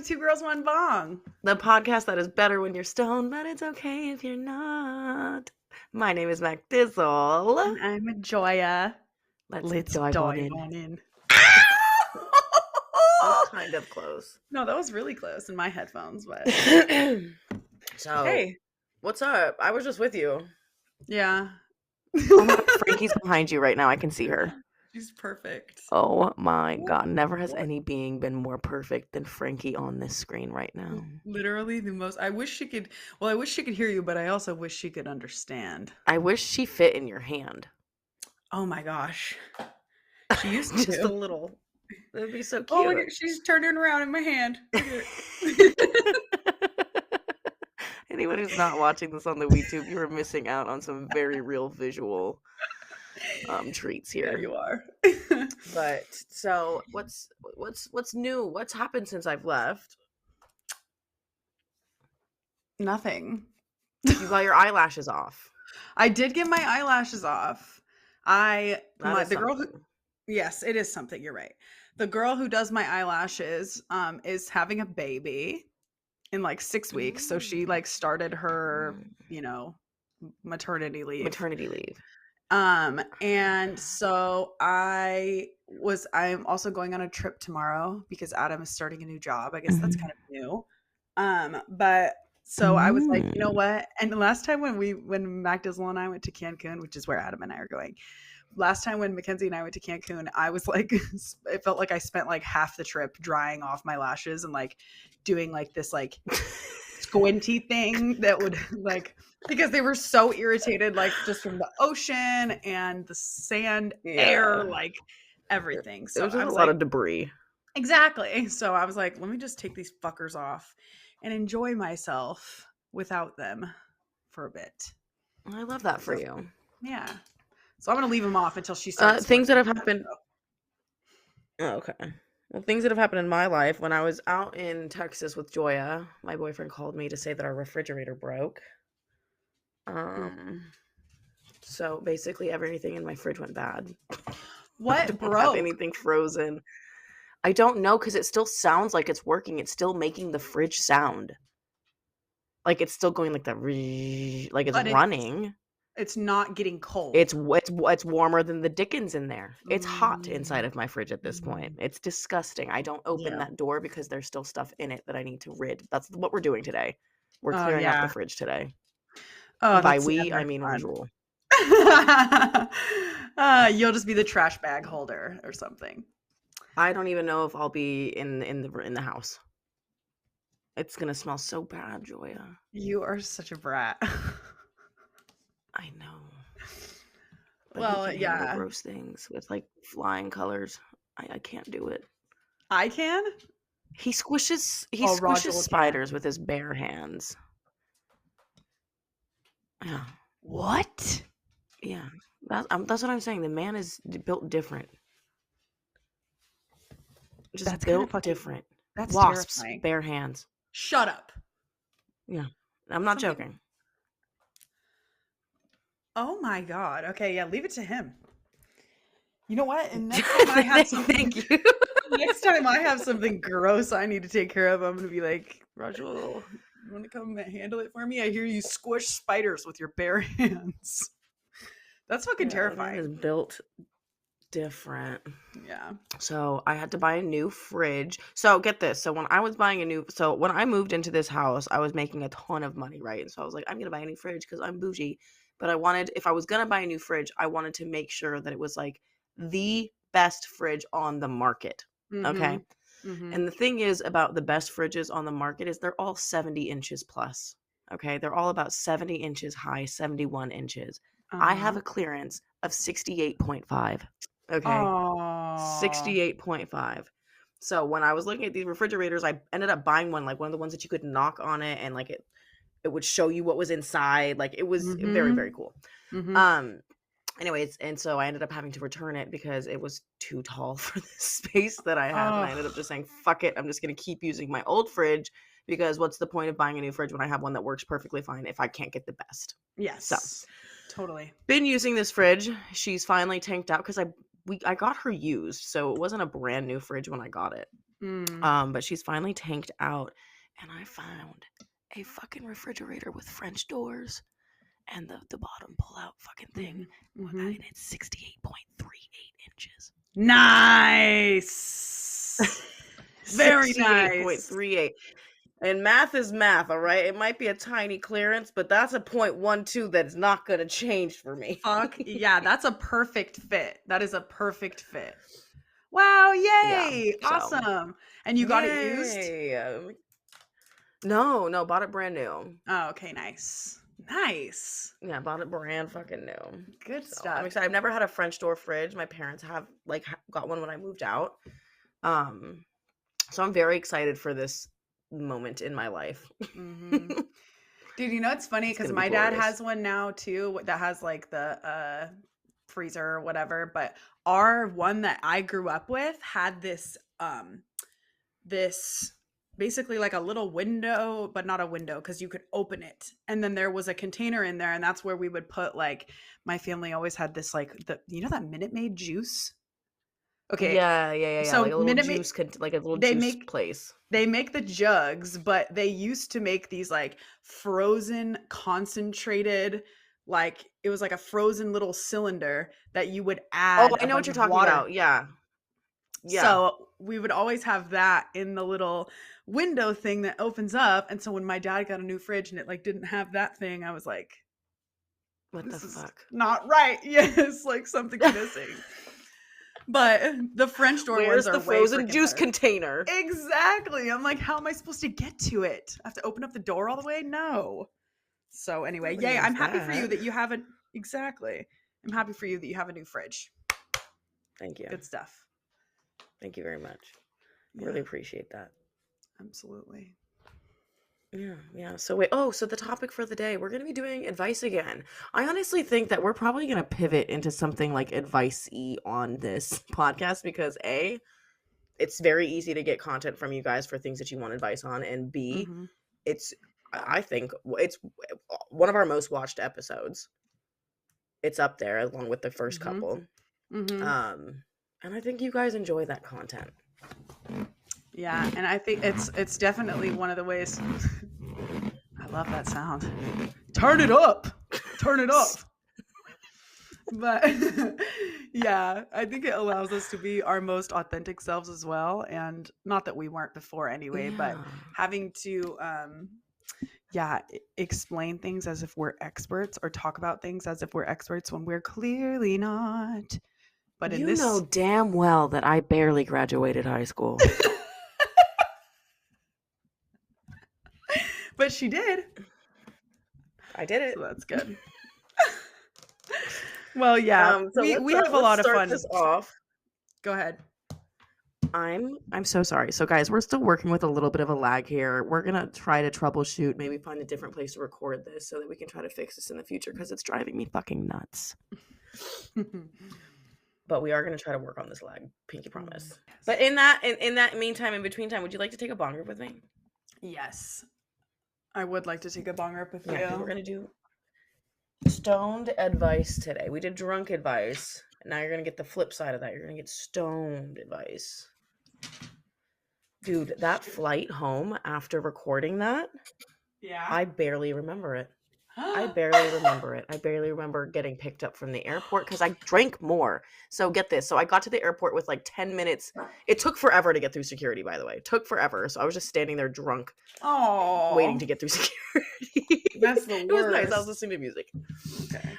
to Two Girls, One Bong. The podcast that is better when you're stoned, but it's okay if you're not. My name is MacDizzle. And I'm Joya. Let's dive on in. That was kind of close. No, that was really close in my headphones, but So, hey, what's up? I was just with you. yeah. Oh my God, Frankie's behind you right now. I can see her. She's perfect. Oh my God. Never has any being been more perfect than Frankie on this screen right now. Literally the most. I wish she could hear you, but I also wish she could understand. I wish she fit in your hand. Oh my gosh. She used to. Just a little. That would be so cute. Oh, look at, she's turning around in my hand. Anyone who's not watching this on the WeedTube, you are missing out on some very real visual treats here. Yeah, you are. But so what's new? What's happened since I've left? Nothing. You got your eyelashes off. I did get my eyelashes off. The girl who, yes, it is something. You're right. The girl who does my eyelashes is having a baby in like 6 weeks. So she like started her, maternity leave. And so I'm also going on a trip tomorrow because Adam is starting a new job. I guess that's kind of new. But so I was like, you know what? And the last time when MacDizzle and I went to Cancun, which is where Adam and I are going, last time when Mackenzie and I went to Cancun, I was like, it felt like I spent like half the trip drying off my lashes and like doing like this like squinty thing that would like, because they were so irritated, like just from the ocean and the sand, air, like everything. So there was a lot of debris. Exactly. So I was like, let me just take these fuckers off and enjoy myself without them for a bit. I love that for you. Yeah. So I'm going to leave them off until she starts. Things that have happened. Oh, okay. Well, things that have happened in my life. When I was out in Texas with Joya, my boyfriend called me to say that our refrigerator broke. So basically everything in my fridge went bad. What broke? Have anything frozen. I don't know, because it still sounds like it's working. It's still making the fridge sound. Like it's still going like that, like it's running. It's not getting cold. It's warmer than the dickens in there. It's hot inside of my fridge at this point. It's disgusting. I don't open that door because there's still stuff in it that I need to rid. That's what we're doing today. We're clearing out the fridge today. By we, I mean Rule. You'll just be the trash bag holder or something. I don't even know if I'll be in the house. It's gonna smell so bad, Joya. You are such a brat. I know. But well, yeah. Gross things with like flying colors. I can't do it. I can? He squishes spiders with his bare hands. Yeah. What? Yeah. That's what I'm saying. The man is built different. Just built different. That's wasps, terrifying. Bare hands. Shut up. Yeah. I'm not joking. Oh my God. Okay, yeah, leave it to him. You know what? And next time I have something next time I have something gross I need to take care of, I'm gonna be like, Rajul, you wanna come and handle it for me? I hear you squish spiders with your bare hands. That's fucking terrifying. It is built different. Yeah. So I had to buy a new fridge. So get this. So when I moved into this house, I was making a ton of money, right? And so I was like, I'm gonna buy a new fridge because I'm bougie. But if I was gonna buy a new fridge, I wanted to make sure that it was like the best fridge on the market. Okay. Mm-hmm. And the thing is about the best fridges on the market is they're all 70 inches plus. Okay. They're all about 70 inches high, 71 inches. I have a clearance of 68.5. Okay. 68.5. So when I was looking at these refrigerators, I ended up buying one, like one of the ones that you could knock on it and like it would show you what was inside. Like it was very, very cool. Anyways, and so I ended up having to return it because it was too tall for the space that I had. And I ended up just saying, fuck it. I'm just going to keep using my old fridge because what's the point of buying a new fridge when I have one that works perfectly fine if I can't get the best? Yes. So totally. Been using this fridge. She's finally tanked out because I got her used. So it wasn't a brand new fridge when I got it. But she's finally tanked out, and I found a fucking refrigerator with French doors and the bottom pull-out fucking thing, and it's 68.38 inches. Nice. Very nice. 68.38. And math is math, all right? It might be a tiny clearance, but that's a 0.12 that's not going to change for me. Fuck yeah, that's a perfect fit. That is a perfect fit. Wow, yay! Yeah, awesome. And you got it used? No, bought it brand new. Oh, okay, nice. Nice. Yeah, bought it brand fucking new. Good stuff. I'm excited. I've never had a French door fridge. My parents have got one when I moved out. So I'm very excited for this moment in my life. Dude, you know it's funny because my dad has one now too that has like the freezer or whatever, but our one that I grew up with had this this basically like a little window, but not a window because you could open it, and then there was a container in there, and that's where we would put, like, my family always had this, like, that Minute Maid juice. Okay. Yeah. So like a little juice, like a little juice place. They make the jugs, but they used to make these like frozen concentrated, like it was like a frozen little cylinder that you would add. Oh, I know what you're talking about. Yeah. So we would always have that in the little window thing that opens up. And so when my dad got a new fridge and it like didn't have that thing, I was like, what the fuck? Not right. Yes, like something's missing. But the French door ones are the frozen juice container? Exactly. I'm like, how am I supposed to get to it? I have to open up the door all the way? No. So anyway, yay, I'm happy for you that you have I'm happy for you that you have a new fridge. Thank you. Good stuff. Thank you very much. I really appreciate that. Absolutely. Yeah. So wait, so the topic for the day, we're going to be doing advice again. I honestly think that we're probably going to pivot into something like advice-y on this podcast because A, it's very easy to get content from you guys for things that you want advice on, and B, I think it's one of our most watched episodes. It's up there along with the first couple. And I think you guys enjoy that content. Yeah, and I think it's definitely one of the ways. I love that sound. Turn it up. But yeah, I think it allows us to be our most authentic selves as well. And not that we weren't before anyway, but having to explain things as if we're experts or talk about things as if we're experts when we're clearly not. But you know damn well that I barely graduated high school. But she did. I did it. So that's good. Well, yeah. So we have a lot of fun. This off. Go ahead. I'm so sorry. So guys, we're still working with a little bit of a lag here. We're going to try to troubleshoot, maybe find a different place to record this so that we can try to fix this in the future because it's driving me fucking nuts. But we are going to try to work on this lag. Pinky promise. Yes. But in that meantime, in between time, would you like to take a bong rip with me? Yes. I would like to take a bong rip with you. We're going to do stoned advice today. We did drunk advice. Now you're going to get the flip side of that. You're going to get stoned advice. Dude, that flight home after recording that, I barely remember it. I barely remember it. I barely remember getting picked up from the airport because I drank more. So get this. So I got to the airport with like 10 minutes. It took forever to get through security, by the way. It took forever. So I was just standing there drunk, waiting to get through security. That's the worst. It was nice. I was listening to music. Okay.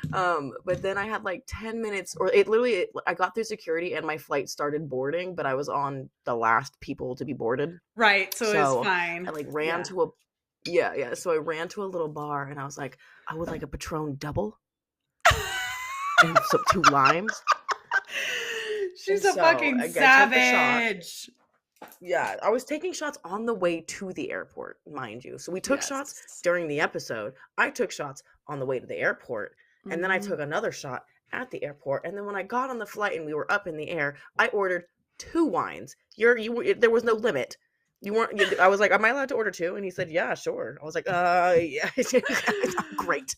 But then I had like 10 minutes, or I got through security and my flight started boarding, but I was on the last people to be boarded. Right. So it was fine. I ran to a So I ran to a little bar and I was like, I would like a Patron double and 2 limes. She's a fucking savage. Yeah, I was taking shots on the way to the airport, mind you. So we took shots during the episode. I took shots on the way to the airport, and then I took another shot at the airport. And then when I got on the flight and we were up in the air, I ordered 2 wines. There was no limit. You weren't. I was like, "Am I allowed to order 2?" And he said, "Yeah, sure." I was like, yeah, great.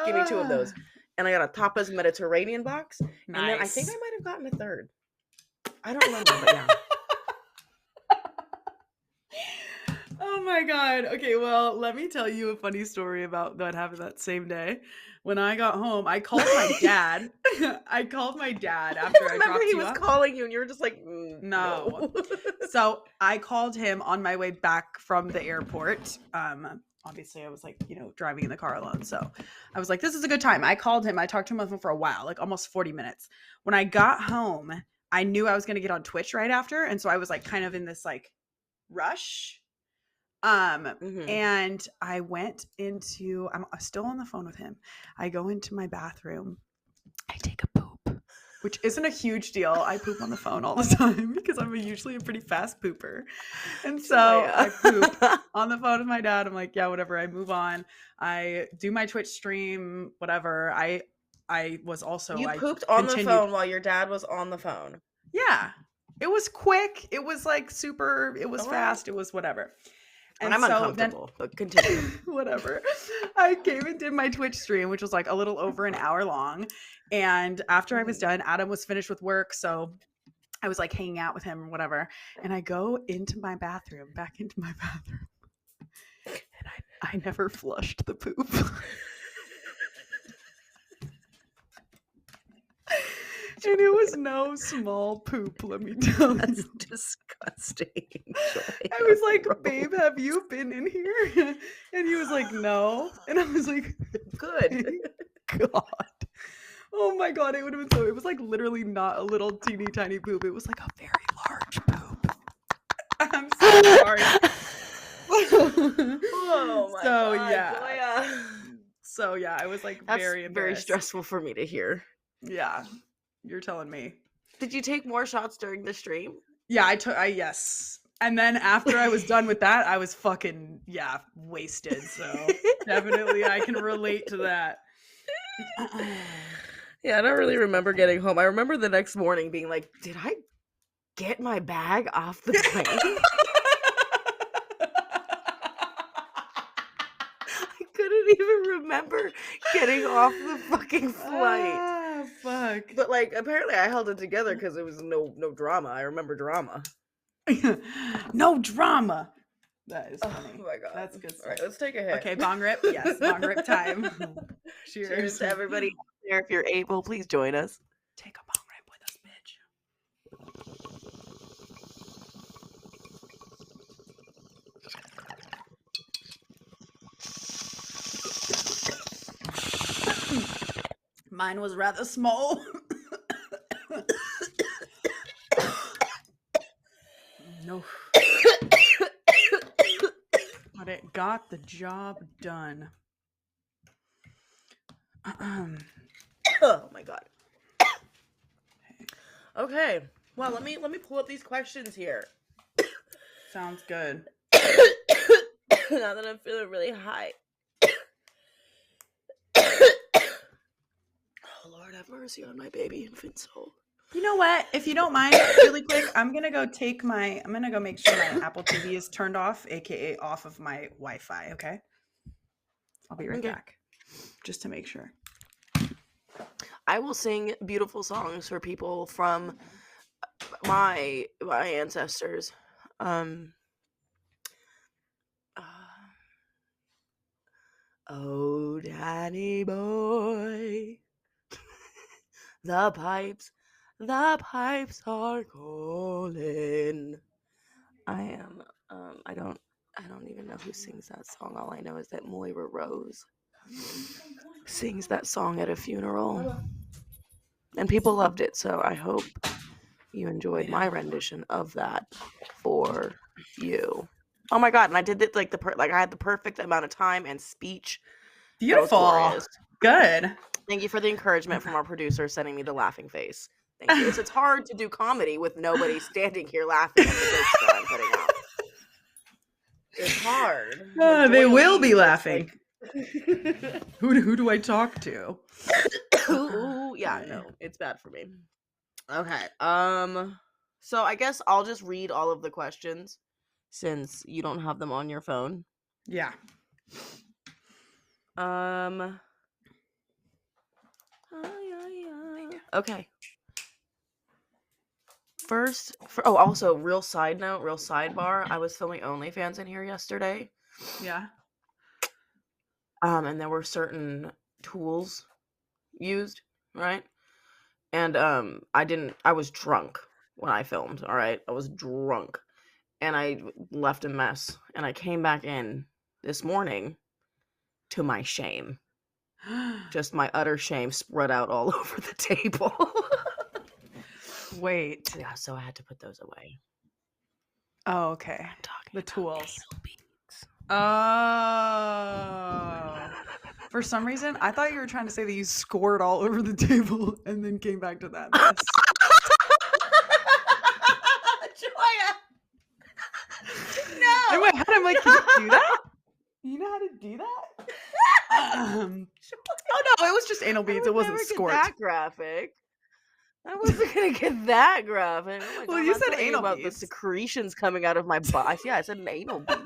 Give me 2 of those. And I got a Tapas Mediterranean box. Nice. And then I think I might have gotten a 3rd. I don't remember, but yeah. Oh my God. Okay, well, let me tell you a funny story about what happened that same day. When I got home, I called my dad. I called my dad after I I remember dropped he you was off. calling you and you were just like, No. no. So I called him on my way back from the airport. Obviously I was like, driving in the car alone. So I was like, this is a good time. I called him. I talked to him on the phone for a while, like almost 40 minutes. When I got home, I knew I was going to get on Twitch right after. And so I was like kind of in this like rush. Mhm. And I went into, I'm still on the phone with him. I go into my bathroom. I take a poop, which isn't a huge deal. I poop on the phone all the time because I'm usually a pretty fast pooper. And so I Joya. poop on the phone with my dad. I'm like, yeah, whatever. I move on. I do my Twitch stream, whatever. I was also, You I pooped on the continued. phone while your dad was on the phone. Yeah. It was quick. It was like super, it was All right. fast. It was whatever. And I'm so then uncomfortable, but continue. whatever. I came and did my Twitch stream, which was like a little over an hour long. And after I was done, Adam was finished with work. So I was like hanging out with him or whatever. And I go into my bathroom, back into my bathroom. And I never flushed the poop. And it was no small poop, let me tell That's you. disgusting. I was like, babe, have you been in here? And he was like, no. And I was like, Good. God. Oh my God, it would have been so. It was like literally not a little teeny tiny poop. It was like a very large poop. I'm so sorry. Oh my So God, yeah. Joya. So yeah, I was like That's very very embarrassed. stressful for me to hear. Yeah, you're telling me. Did you take more shots during the stream? Yeah, yes. And then after I was done with that, I was fucking wasted. So definitely I can relate to that. Yeah, I don't really remember getting home. I remember the next morning being like, did I get my bag off the plane? I couldn't even remember getting off the fucking flight. Ah, fuck. But like, apparently I held it together because it was no drama. I remember drama. No drama. That is funny. Oh my God. That's good stuff. All right, let's take a hit. Okay, bong rip. Yes, bong rip time. Cheers. Cheers to everybody out there. If you're able, please join us. Take a bong rip with us, bitch. Mine was rather small. No. But it got the job done. Oh my God. Okay. Well, let me pull up these questions here. Sounds good. Now that I'm feeling really high. Oh Lord, have mercy on my baby infant soul. You know what? If you don't mind, really quick, I'm gonna go make sure my Apple TV is turned off, aka off of my Wi-Fi. Okay. I'll be right back. Just to make sure. I will sing beautiful songs for people from my ancestors. Oh, Danny boy, the pipes are calling. I don't even know who sings that song. All I know is that Moira Rose sings that song at a funeral. And people loved it, so I hope you enjoyed my rendition of that for you. Oh my God, and I did it like I had the perfect amount of time and speech. Beautiful. Good. Thank you for the encouragement from our producer sending me the laughing face. Thank you. It's hard to do comedy with nobody standing here laughing at the jokes that I'm putting out. It's hard. They will be laughing. Like... who do I talk to? Ooh, yeah, no, it's bad for me. Okay. So I guess I'll just read all of the questions since you don't have them on your phone. Yeah. Okay. also real side note, real sidebar. I was filming OnlyFans in here yesterday. Yeah. And there were certain tools used, right? And I was drunk when I filmed, all right? I was drunk. And I left a mess. And I came back in this morning to my shame. Just my utter shame spread out all over the table. Wait. Yeah, so I had to put those away. Oh, okay. I'm talking The about tools. anal beads. Oh. For some reason, I thought you were trying to say that you scored all over the table and then came back to that mess. Joya! In No! my head, I'm like, can you do that? You know how to do that? Oh no, it was just anal beads. It wasn't squirt. That graphic. I wasn't gonna get that graphic. Oh my God, Well, you I'm said telling anal about beads. the secretions coming out of my butt. Yeah, I said anal beads.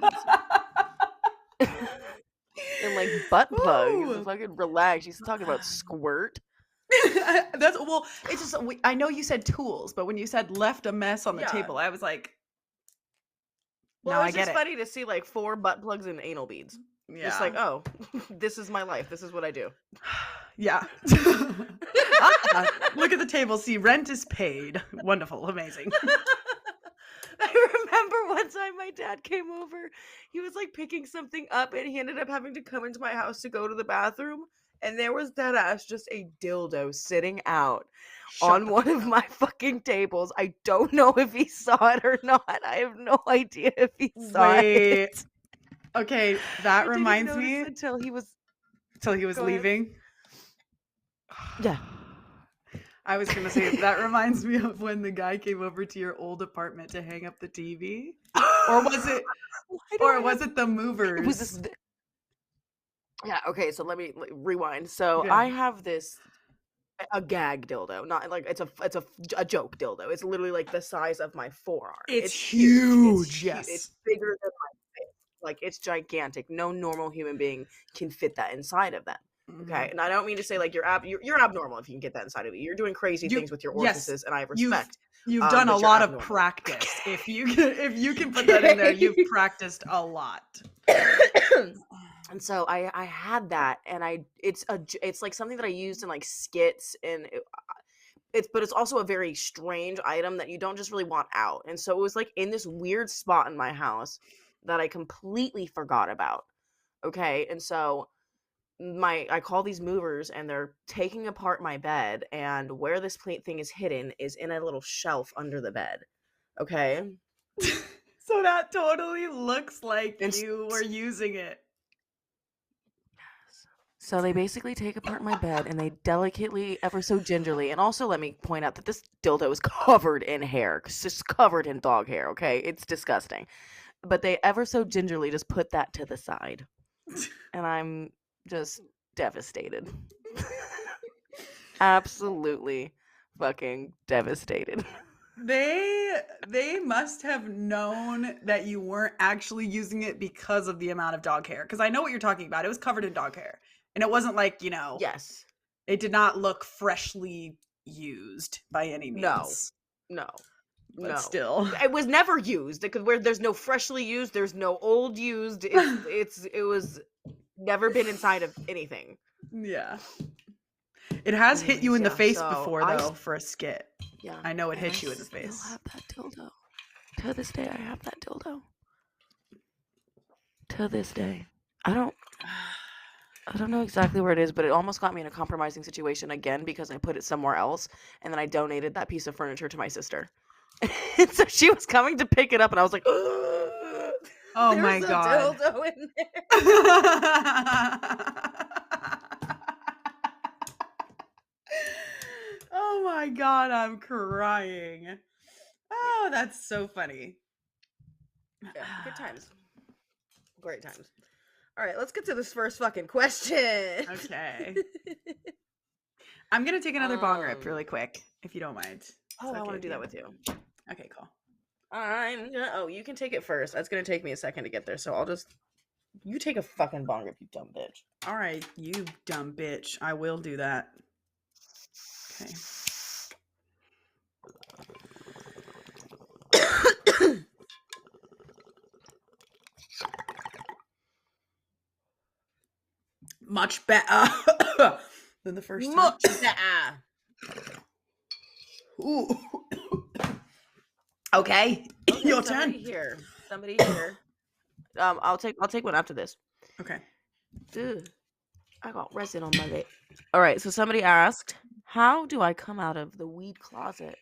And like butt plugs. Ooh. Fucking relax. She's talking about squirt. That's well. It's just I know you said tools, but when you said left a mess on the table, I was like, well, now it's I get just it. funny to see like 4 butt plugs and anal beads. Yeah. Just like, oh, this is my life. This is what I do. Yeah. Look at the table. See, rent is paid. Wonderful. Amazing. I remember one time my dad came over. He was like picking something up and he ended up having to come into my house to go to the bathroom. And there was dead ass just a dildo sitting out on one of my fucking tables. I don't know if he saw it or not. I have no idea if he saw it. Okay, that I reminds didn't me notice until he was leaving. Yeah. I was gonna say that reminds me of when the guy came over to your old apartment to hang up the TV, or was it the movers? It was this. Yeah. Okay. So let me rewind. So Yeah. I have a gag dildo, not like it's a joke dildo. It's literally like the size of my forearm. It's huge. Yes, it's bigger than my fist. Like it's gigantic. No normal human being can fit that inside of them. Okay, and I don't mean to say like you're abnormal if you can get that inside of you. You're doing crazy things with your orifices, and I have respect. You've done a lot of practice. If you can put that in there, you've practiced a lot. And so I had that, and it's like something that I used in like skits, and but it's also a very strange item that you don't just really want out. And so it was like in this weird spot in my house that I completely forgot about. Okay, and so I call these movers and they're taking apart my bed, and where this thing is hidden is in a little shelf under the bed. Okay. So that totally looks like you were using it. So they basically take apart my bed and they delicately, ever so gingerly, and also let me point out that this dildo is covered in hair. It's just covered in dog hair, okay? It's disgusting. But they ever so gingerly just put that to the side. And I'm just devastated. Absolutely fucking devastated. They must have known that you weren't actually using it because of the amount of dog hair. Because I know what you're talking about. It was covered in dog hair. And it wasn't like, Yes. It did not look freshly used by any means. No. But still. It was never used. Because where there's no freshly used, there's no old used. It was never been inside of anything. Yeah. It has hit you in the face before, though, for a skit. Yeah. I know it hit you in the face. I still have that dildo. To this day, I have that dildo. To this day. I don't know exactly where it is, but it almost got me in a compromising situation again because I put it somewhere else, and then I donated that piece of furniture to my sister. And so she was coming to pick it up, and I was like, oh my God. There's a dildo in there. Oh my God, I'm crying. Oh, that's so funny. Yeah, good times. Great times. All right, let's get to this first fucking question. Okay. I'm going to take another bong rip really quick, if you don't mind. Oh, I want to do that with you. Okay, cool. You can take it first. That's going to take me a second to get there, so you take a fucking bong rip, you dumb bitch. All right, you dumb bitch. I will do that. Okay. Much better than the first time. Much better. Ooh. Okay, your turn. Somebody here. I'll take one after this. Okay. Ugh, I got resin on my lip. All right, so somebody asked, how do I come out of the weed closet?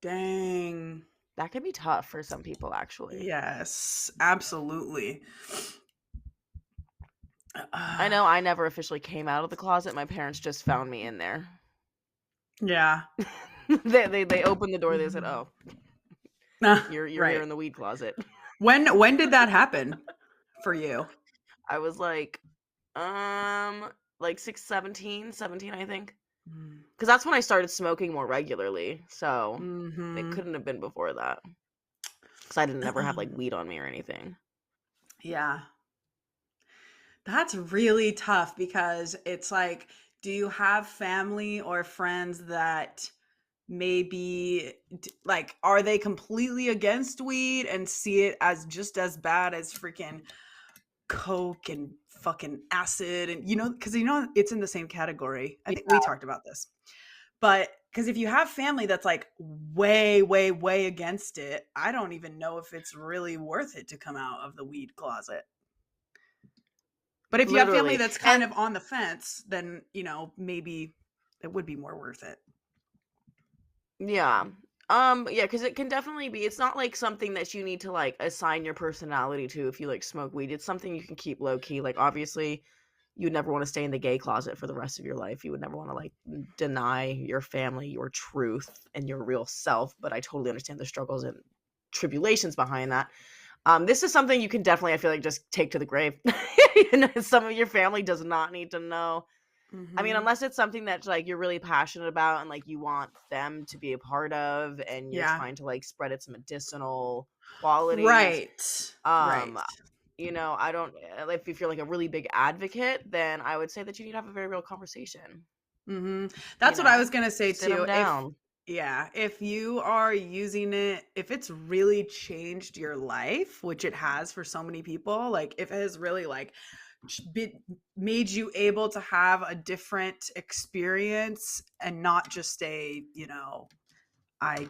Dang. That can be tough for some people, actually. Yes, absolutely. I know I never officially came out of the closet. My parents just found me in there. Yeah. they opened the door. They said, "Oh, you're right. here in the weed closet." When did that happen for you? I was like 17, I think. Because that's when I started smoking more regularly. So it couldn't have been before that. Because I didn't ever have like weed on me or anything. Yeah. That's really tough because it's like, do you have family or friends that maybe like, are they completely against weed and see it as just as bad as freaking coke and fucking acid? And because it's in the same category. I think we talked about this. But because if you have family that's like way, way, way against it, I don't even know if it's really worth it to come out of the weed closet. But if you have family that's kind of on the fence, then, maybe it would be more worth it. Yeah. Yeah, because it can definitely be, it's not like something that you need to like assign your personality to if you like smoke weed. It's something you can keep low key. Like, obviously, you'd never want to stay in the gay closet for the rest of your life. You would never want to like deny your family your truth and your real self. But I totally understand the struggles and tribulations behind that. This is something you can definitely, I feel like, just take to the grave. Some of your family does not need to know. I mean, unless it's something that like you're really passionate about and like you want them to be a part of, and you're trying to like spread its medicinal qualities. Right. I don't. If you're like a really big advocate, then I would say that you need to have a very real conversation. That's what I was gonna say too. Down. If you are using it, if it's really changed your life, which it has for so many people, like if it has really like made you able to have a different experience and not just I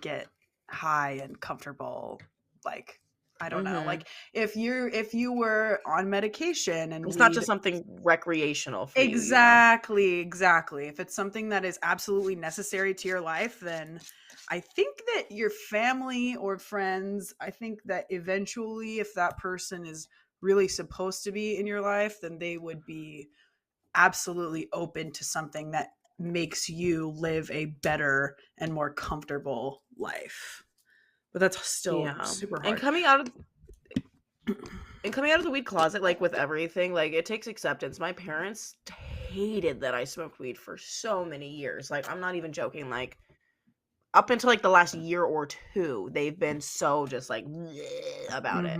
get high and comfortable, like I don't know, like if you were on medication and it's not just something recreational for exactly, you. Exactly. If it's something that is absolutely necessary to your life, then I think that your family or friends, I think that eventually if that person is really supposed to be in your life, then they would be absolutely open to something that makes you live a better and more comfortable life. But that's still super hard. And coming out of the weed closet, like with everything, like it takes acceptance. My parents hated that I smoked weed for so many years. Like, I'm not even joking. Like, up until like the last year or two, they've been so just like about it.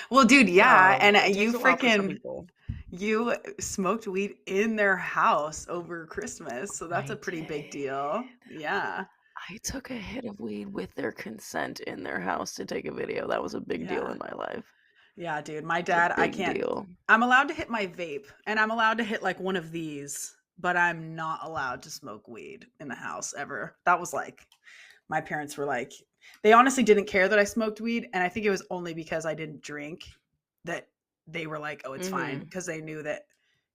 Well, dude, yeah, and you freaking you smoked weed in their house over Christmas, so that's a pretty big deal. Yeah. I took a hit of weed with their consent in their house to take a video. That was a big deal in my life. Yeah, dude. My dad, I can't. I'm allowed to hit my vape, and I'm allowed to hit like one of these, but I'm not allowed to smoke weed in the house ever. That was like, my parents were like, they honestly didn't care that I smoked weed, and I think it was only because I didn't drink that they were like, oh, it's fine, because they knew that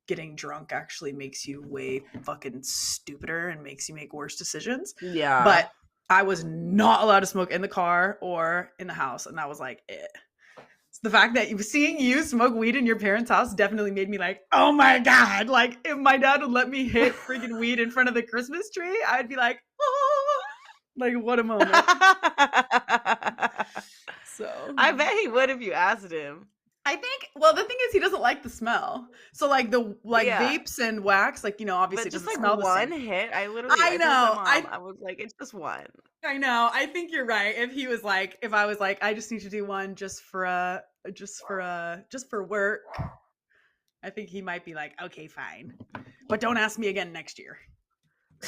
getting drunk actually makes you way fucking stupider and makes you make worse decisions. Yeah. But I was not allowed to smoke in the car or in the house, and that was like it. So the fact that seeing you smoke weed in your parents' house definitely made me like, oh my God, like if my dad would let me hit freaking weed in front of the Christmas tree, I'd be like, oh, like what a moment. So I bet he would if you asked him. I think, well, the thing is he doesn't like the smell. So like vapes and wax, like, obviously but just doesn't like smell one the same. hit. I know. I was like, it's just one. I know. I think you're right. If I was like, I just need to do one just for work, I think he might be like, okay, fine. But don't ask me again next year.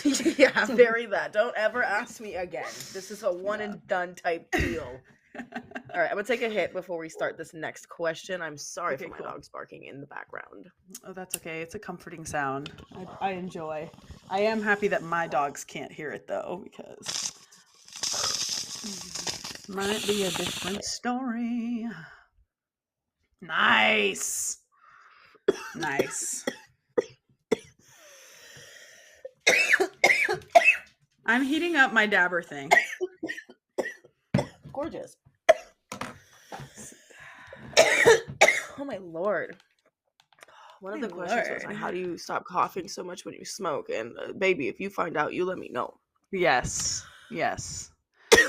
Yeah, very that. Don't ever ask me again. This is a one and done type deal. All right, I'm gonna take a hit before we start this next question. I'm sorry Okay, for my cool. dogs barking in the background. Oh, that's okay. It's a comforting sound. I enjoy. I am happy that my dogs can't hear it though, because might be a different story. Nice. Nice. I'm heating up my dabber thing. Gorgeous. Oh my lord. One of the questions was like, how do you stop coughing so much when you smoke? And baby, if you find out, you let me know. Yes. Yes.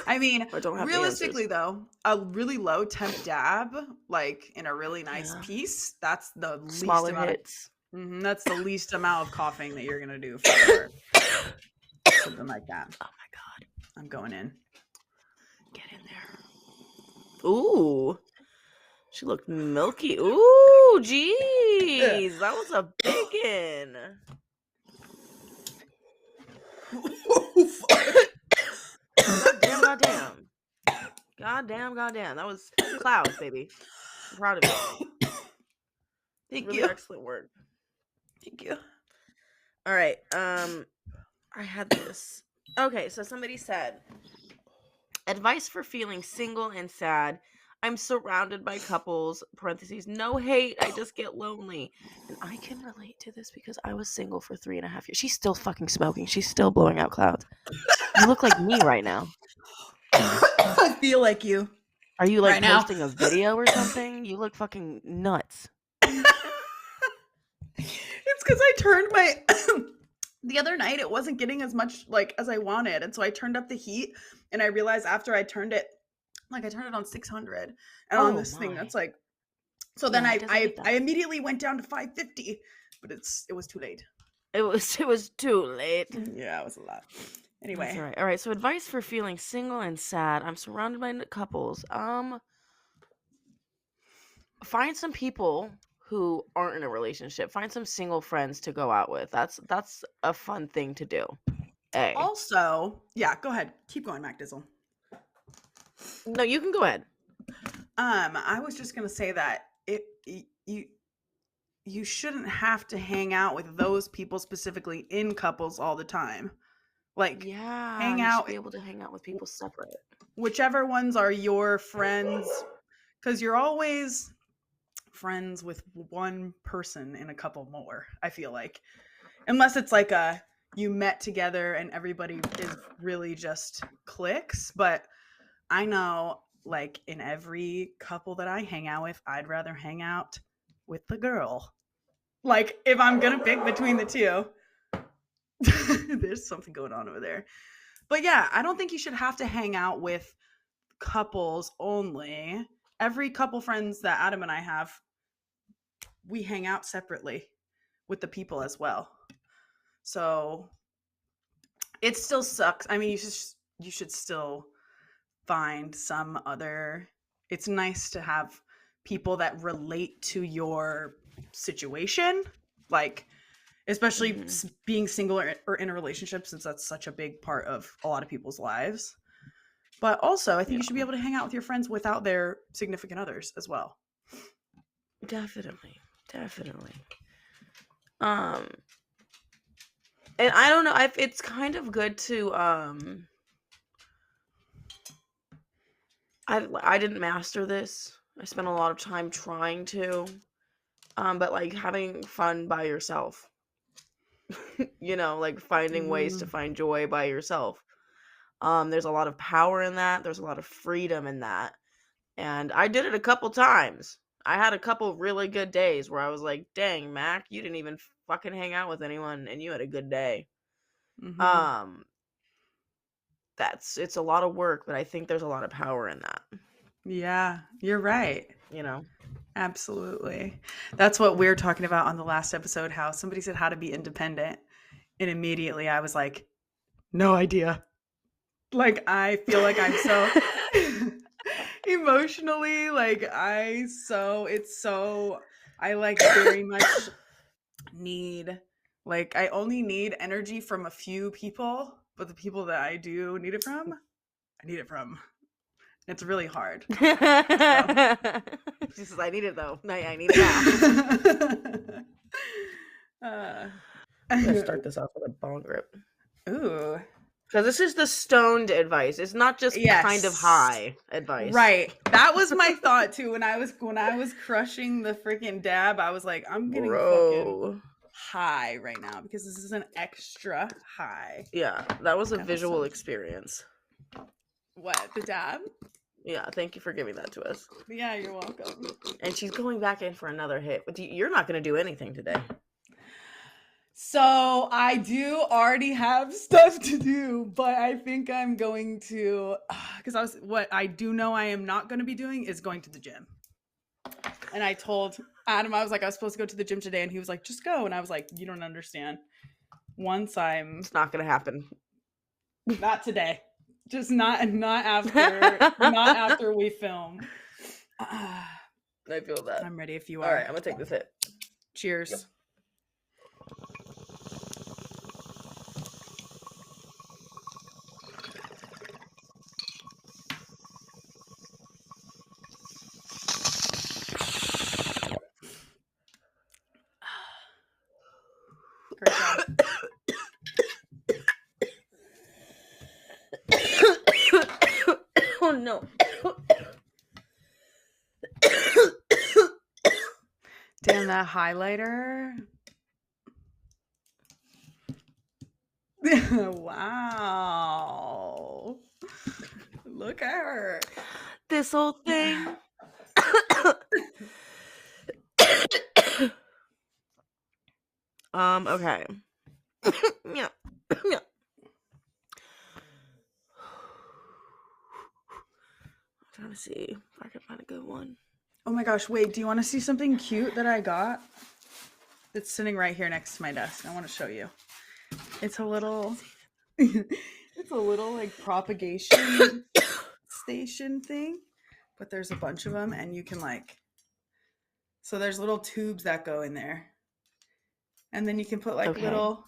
I mean, I don't have realistically though, a really low temp dab, like in a really nice Yeah. piece, that's the least Smaller amount hits. that's the least amount of coughing that you're gonna do for sure. Something like that. Oh my god. I'm going in. Get in there. Ooh. She looked milky. Ooh, jeez. That was a biggin. Goddamn. Goddamn. That was clouds, baby. I'm proud of you. Thank really you. Excellent work. Thank you. All right. I had this. Okay, so somebody said, advice for feeling single and sad. I'm surrounded by couples, parentheses, no hate, I just get lonely. And I can relate to this because I was single for 3.5 years. She's still fucking smoking. She's still blowing out clouds. You look like me right now. I feel like you. Are you like right posting now? A video or something? You look fucking nuts. It's because I turned my the other night it wasn't getting as much like as I wanted, and so I turned up the heat, and I realized after I turned it, like I turned it on 600, and on this thing that's like, so then I immediately went down to 550, but it was too late. It was too late. Yeah, it was a lot. Anyway, that's all right. All right. So advice for feeling single and sad. I'm surrounded by couples. Find some people who aren't in a relationship. Find some single friends to go out with. That's a fun thing to do. Also, yeah, go ahead. Keep going, MacDizzle. No, you can go ahead. I was just gonna say that you shouldn't have to hang out with those people specifically in couples all the time. Like, hang out. Be able to hang out with people separate. Whichever ones are your friends, because you're always friends with one person in a couple more, I feel like. Unless it's like you met together and everybody is really just clicks. But I know, like, in every couple that I hang out with, I'd rather hang out with the girl. Like, if I'm gonna pick between the two. There's something going on over there. But yeah, I don't think you should have to hang out with couples only. Every couple friends that Adam and I have, we hang out separately with the people as well. So it still sucks. I mean, you should still find some other. It's nice to have people that relate to your situation, like, especially being single or in a relationship, since that's such a big part of a lot of people's lives. But also, I think you should be able to hang out with your friends without their significant others as well. Definitely. And I don't know, it's kind of good to I didn't master this. I spent a lot of time trying to, but like having fun by yourself. You know, like finding ways to find joy by yourself. There's a lot of power in that. There's a lot of freedom in that. And I did it a couple times. I had a couple really good days where I was like, dang, Mac, you didn't even fucking hang out with anyone and you had a good day. It's a lot of work, but I think there's a lot of power in that. Yeah, you're right. You know? Absolutely. That's what we're talking about on the last episode, how somebody said how to be independent. And immediately I was like, no idea. Like, I feel like I'm so emotionally, like, I like very much need, like, I only need energy from a few people, but the people that I do need it from, I need it from It's really hard. She says, I need it though. I need it now. I'm gonna start this off with a bong grip. Ooh. Because this is the stoned advice. It's not just kind of high advice. Right. That was my thought too. When I was crushing the freaking dab, I was like, I'm getting fucking high right now because this is an extra high. Yeah, that was a visual experience. What? The dab? Yeah, thank you for giving that to us. Yeah, you're welcome. And she's going back in for another hit. But you're not going to do anything today. So I do already have stuff to do, but I think I'm going to, because what I do know I am not going to be doing is going to the gym. And I told Adam, I was supposed to go to the gym today, and he was like, just go. And I was like, you don't understand. It's not going to happen. Not today. Just not after we film. I feel that. I'm ready if you are. All right, I'm going to take this hit. Cheers. Yep. Great job. Oh no. Damn, that highlighter. Wow. Look at her. This whole thing. Okay. Yeah. Yeah. I'm trying to see if I can find a good one. Oh my gosh, wait, do you want to see something cute that I got? It's sitting right here next to my desk. I want to show you. It's a little like propagation station thing, but there's a bunch of them, and you can so there's little tubes that go in there, and then you can put little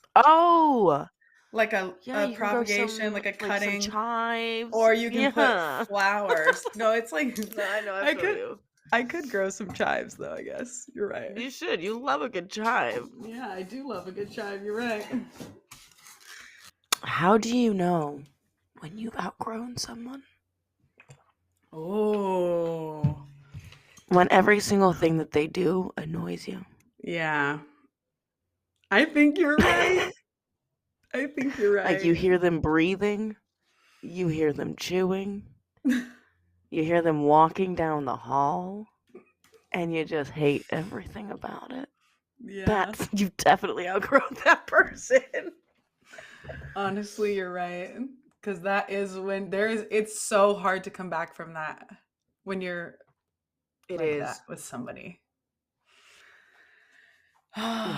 like a propagation, like a cutting, chives, or you can put flowers. No, it's like no, I know. I could grow some chives though. I guess you're right. You should. You love a good chive. Yeah, I do love a good chive. You're right. How do you know when you've outgrown someone? Oh. When every single thing that they do annoys you. Yeah. I think you're right. Like you hear them breathing, you hear them chewing, you hear them walking down the hall, and you just hate everything about it. Yeah. You've definitely outgrown that person. Honestly, you're right. Because that is when it's so hard to come back from that when you're that with somebody. At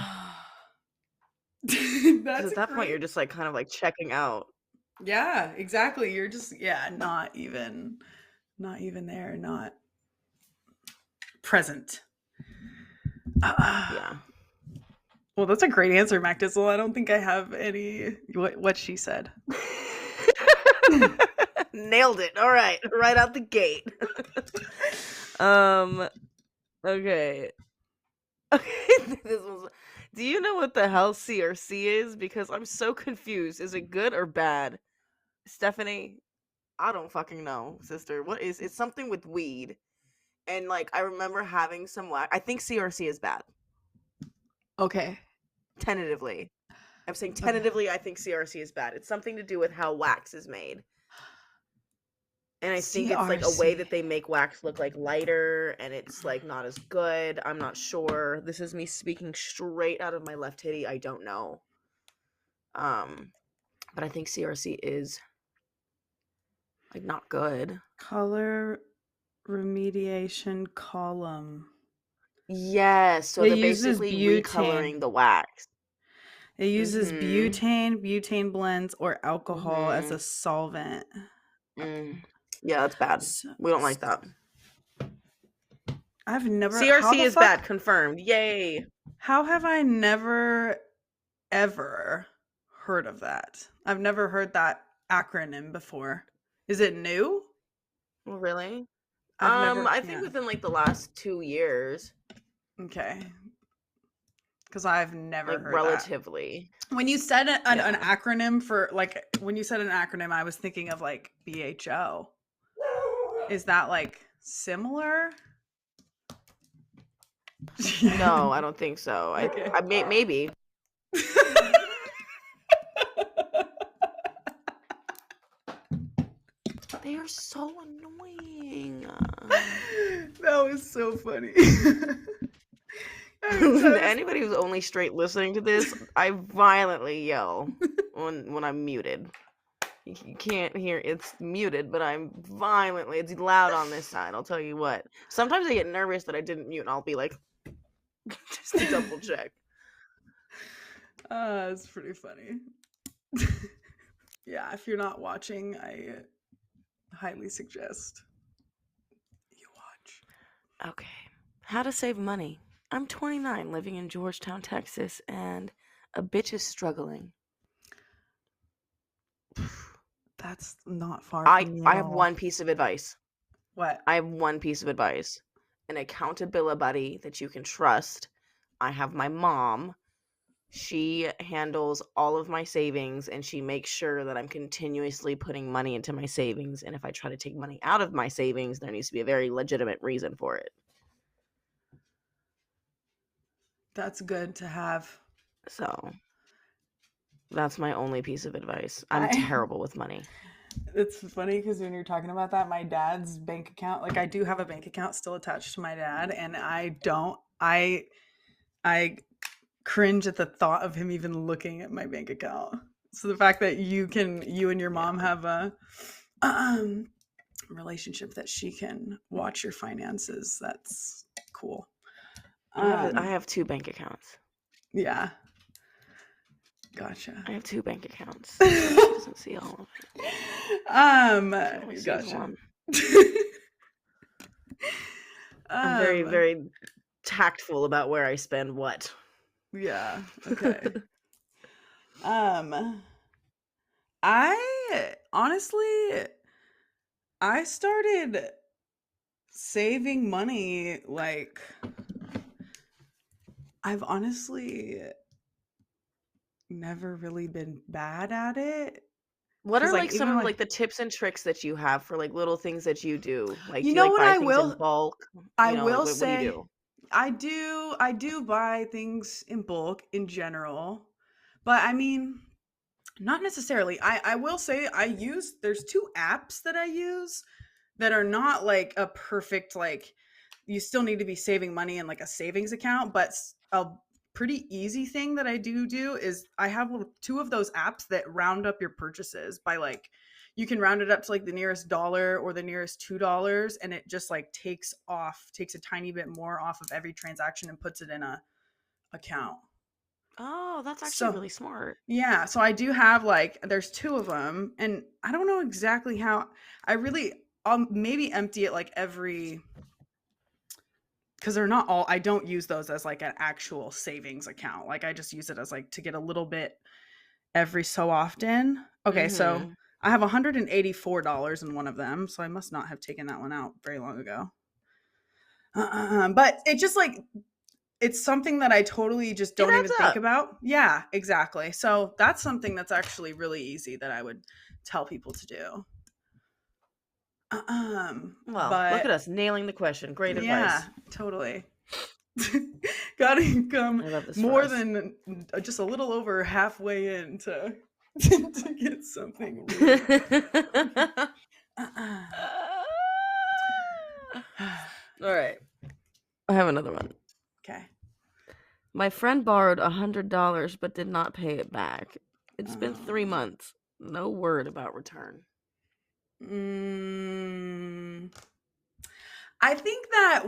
that point, you're just kind of checking out. Yeah, exactly. You're just not even there, not present. Yeah. Well, that's a great answer, MacDizzle. I don't think I have any. What she said. Nailed it. All right, right out the gate. Okay. Do you know what the hell CRC is? Because I'm so confused. Is it good or bad? Stephanie, I don't fucking know, sister. What is it's something with weed. And I remember having some wax. I think CRC is bad. Okay. Tentatively. I'm saying tentatively I think CRC is bad. It's something to do with how wax is made. And I think it's a way that they make wax look lighter, and it's not as good. I'm not sure. This is me speaking straight out of my left titty. I don't know. But I think CRC is not good. Color remediation column. Yes, so they're basically recoloring the wax. It uses butane blends, or alcohol as a solvent. Yeah, that's bad. We don't like that. I've never... CRC is bad, confirmed. Yay. How have I never, ever heard of that? I've never heard that acronym before. Is it new? Really? I've never, I think yeah. within like the last 2 years, Okay. Because I've never like heard that. relatively. When you said an Yeah. acronym for like, when you said an acronym, I was thinking of like BHO. Is that like similar? No, I don't think so. Okay. Maybe. They are so annoying. That was so funny. Every time Anybody who's only straight listening to this, I violently yell when I'm muted. You can't hear, it's muted, but it's loud on this side, I'll tell you what. Sometimes I get nervous that I didn't mute, and I'll be like, just to double check. It's pretty funny. Yeah, if you're not watching, I highly suggest you watch. Okay. How to save money. I'm 29, living in Georgetown, Texas, and a bitch is struggling. That's not far from me at I have all. one piece of advice. What? I have one piece of advice. An accountability buddy that you can trust. I have my mom. She handles all of my savings, and she makes sure that I'm continuously putting money into my savings. And if I try to take money out of my savings, there needs to be a very legitimate reason for it. That's good to have. So that's my only piece of advice. I'm terrible with money. It's funny because when you're talking about that, my dad's bank account, like I do have a bank account still attached to my dad, and I cringe at the thought of him even looking at my bank account. So the fact that you and your mom have a relationship that she can watch your finances, that's cool. I have 2 bank accounts. Yeah. Gotcha. I have 2 bank accounts. She doesn't see all of it. Gotcha. One. I'm very, very tactful about where I spend what. Yeah. Okay. I honestly, I started saving money, like, I've honestly never really been bad at it. What are 'Cause, like some even, of like the tips and tricks that you have for like little things that you do? Like, You do you know like what buy I things in will bulk? I You know, will like what do you say do? I do buy things in bulk in general, but I mean, not necessarily. I will say there's 2 apps that I use that are not like a perfect, like, you still need to be saving money in like a savings account, but a pretty easy thing that I do is I have 2 of those apps that round up your purchases by, like, you can round it up to like the nearest dollar or the nearest $2, and it just like takes a tiny bit more off of every transaction and puts it in a account. Oh, that's actually So really smart. yeah, so I do have, like, there's 2 of them, and I don't know exactly how. I'll maybe empty it like every, because they're not all, I don't use those as like an actual savings account. Like I just use it as like to get a little bit every so often. Okay, so I have $184 in one of them, so I must not have taken that one out very long ago. But it just like, it's something that I totally just don't even think about. Yeah, exactly. So that's something that's actually really easy that I would tell people to do. Well, but look at us nailing the question. Great advice. Yeah, totally. Gotta come more than just a little over halfway in to get something really. All right. I have another one. Okay. My friend borrowed $100 but did not pay it back. It's been 3 months. No word about return. I think that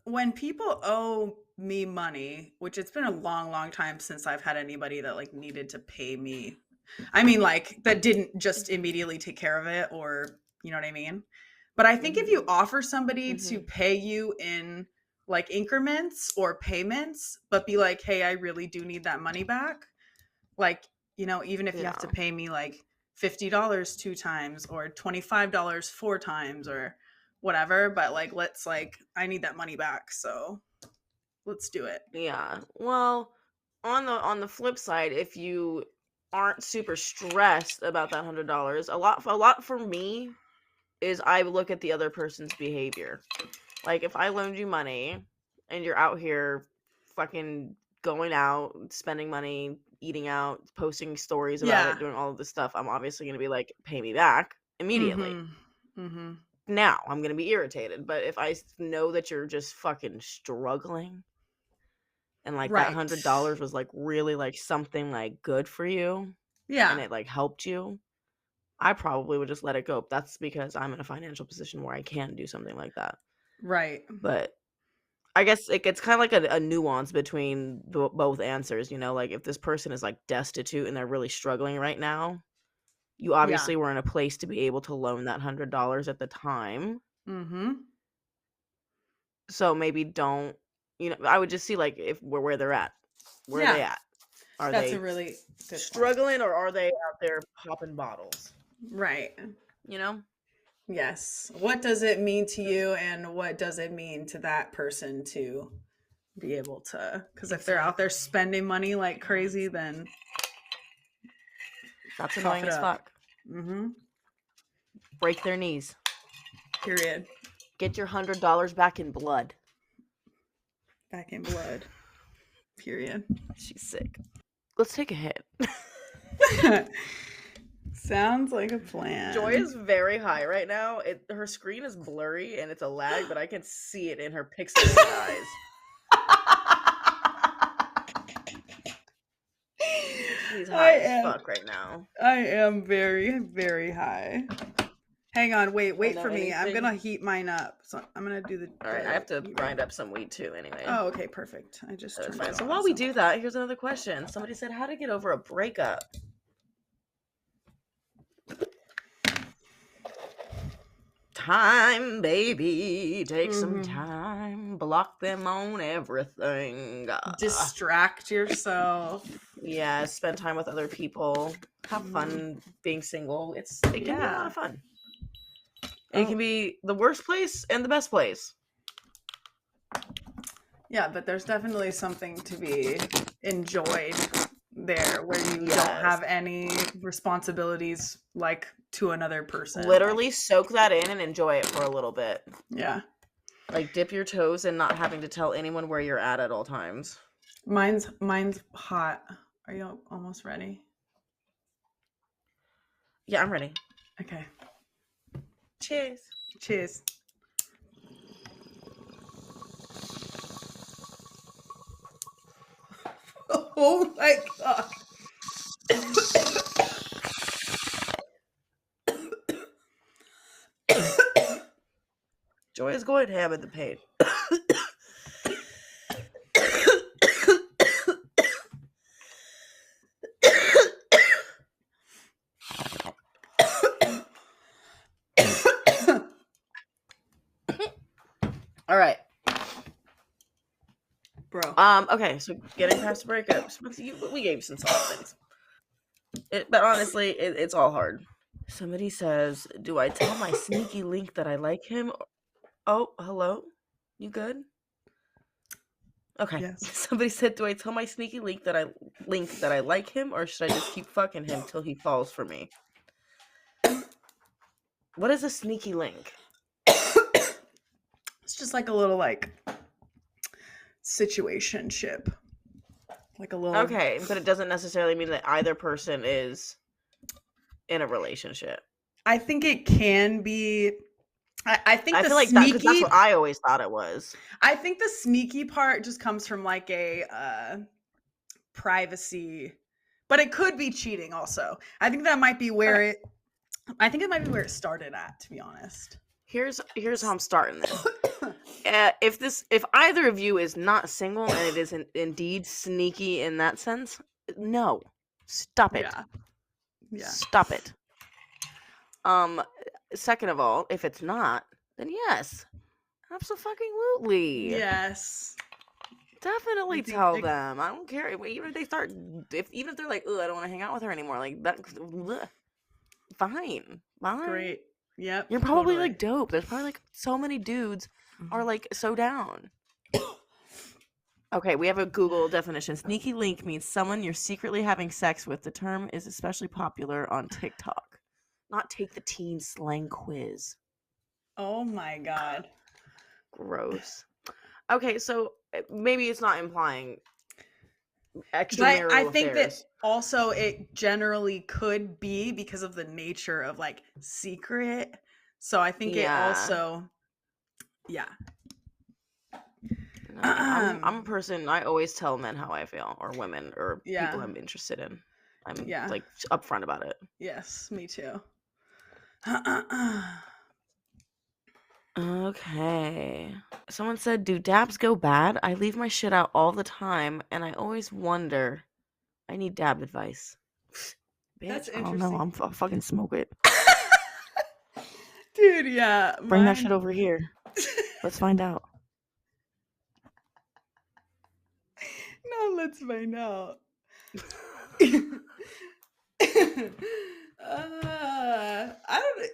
when people owe me money, which it's been a long, long time since I've had anybody that like needed to pay me. I mean, like, that didn't just immediately take care of it, or, you know what I mean? But I think if you offer somebody to pay you in like increments or payments, but be like, hey, I really do need that money back. Like, you know, even if you have to pay me like $50 2 times or $25 4 times or whatever, but like let's like I need that money back, so let's do it. Yeah. Well, on the flip side, if you aren't super stressed about that $100, a lot for me is I look at the other person's behavior. Like if I loaned you money and you're out here fucking going out, spending money, eating out, posting stories about Yeah. it, doing all of this stuff, I'm obviously going to be like, pay me back immediately. Mm-hmm. Now I'm going to be irritated. But if I know that you're just fucking struggling and like that Right. $100 was like really like something like good for you and Yeah. it like helped you, I probably would just let it go. That's because I'm in a financial position where I can do something like that. Right. But I guess it gets kind of like a nuance between both answers, you know, like if this person is like destitute and they're really struggling right now, you obviously were in a place to be able to loan that $100 at the time. Mm-hmm. So maybe don't, you know, I would just see like if where they're at. Where are they at? Are That's they a really good struggling point. Or are they out there popping bottles? Right. You know? Yes. What does it mean to you and what does it mean to that person to be able to, because if they're out there spending money like crazy, then that's annoying as fuck. Mm-hmm. Break their knees. Period. Get your $100 back in blood. Back in blood. Period. She's sick. Let's take a hit. Sounds like a plan. Joy is very high right now. Her screen is blurry and it's a lag, but I can see it in her pixelated eyes. She's high as fuck right now. I am very, very high. Hang on, wait for me. I'm gonna heat mine up. So I'm gonna do the. All right, I have to grind up some weed too. Anyway. Oh, okay, perfect. I just. That's fine. So while we do that, here's another question. Somebody said, "How to get over a breakup?" Time, baby. Take some time. Block them on everything. Distract yourself. Yeah, spend time with other people. Have fun being single. It can be a lot of fun. It can be the worst place and the best place. Yeah, but there's definitely something to be enjoyed there where you don't have any responsibilities like to another person. Literally soak that in and enjoy it for a little bit. Yeah. Like dip your toes in not having to tell anyone where you're at all times. Mine's hot. Are you almost ready? Yeah, I'm ready. Okay. Cheers. Cheers. Oh my god. Joya's going ham at the pain. All right. Bro. Okay, so getting past breakups. We gave some solid things. But honestly, it's all hard. Somebody says, do I tell my sneaky link that I like him? Oh, hello? You good? Okay. Yes. Somebody said, do I tell my sneaky link that I like him, or should I just keep fucking him till he falls for me? What is a sneaky link? It's just like a little like situationship. Like a little. Okay, but it doesn't necessarily mean that either person is in a relationship. I think it can be. I think I feel like sneaky, that's what I always thought it was. I think the sneaky part just comes from like a privacy, but it could be cheating also. I think that might be where it started at, to be honest. Here's how I'm starting this. If either of you is not single and it is indeed sneaky in that sense, no, stop it. Yeah. Stop it. Second of all, if it's not, then yes, absolutely. Yes. Definitely tell them. I don't care. Even if they're like, oh, I don't want to hang out with her anymore. Like that. Bleh. fine. Great. Yep. You're probably totally. like dope. There's probably like so many dudes are like so down. Okay, we have a Google definition. Sneaky link means someone you're secretly having sex with. The term is especially popular on TikTok. Not take the teen slang quiz. Oh my God. Gross. Okay, so maybe it's not implying extramarital But I think affairs. that also it generally could be because of the nature of like secret. So I think it also, yeah. No, I'm a person. I always tell men how I feel, or women, or people I'm interested in. I'm like upfront about it. Yes, me too. Okay. Someone said, "Do dabs go bad? I leave my shit out all the time, and I always wonder. I need dab advice." Bitch, That's I don't know. interesting. I'll fucking smoke it. Dude, yeah. Bring that shit over here. Let's find out. No, let's find out. I don't.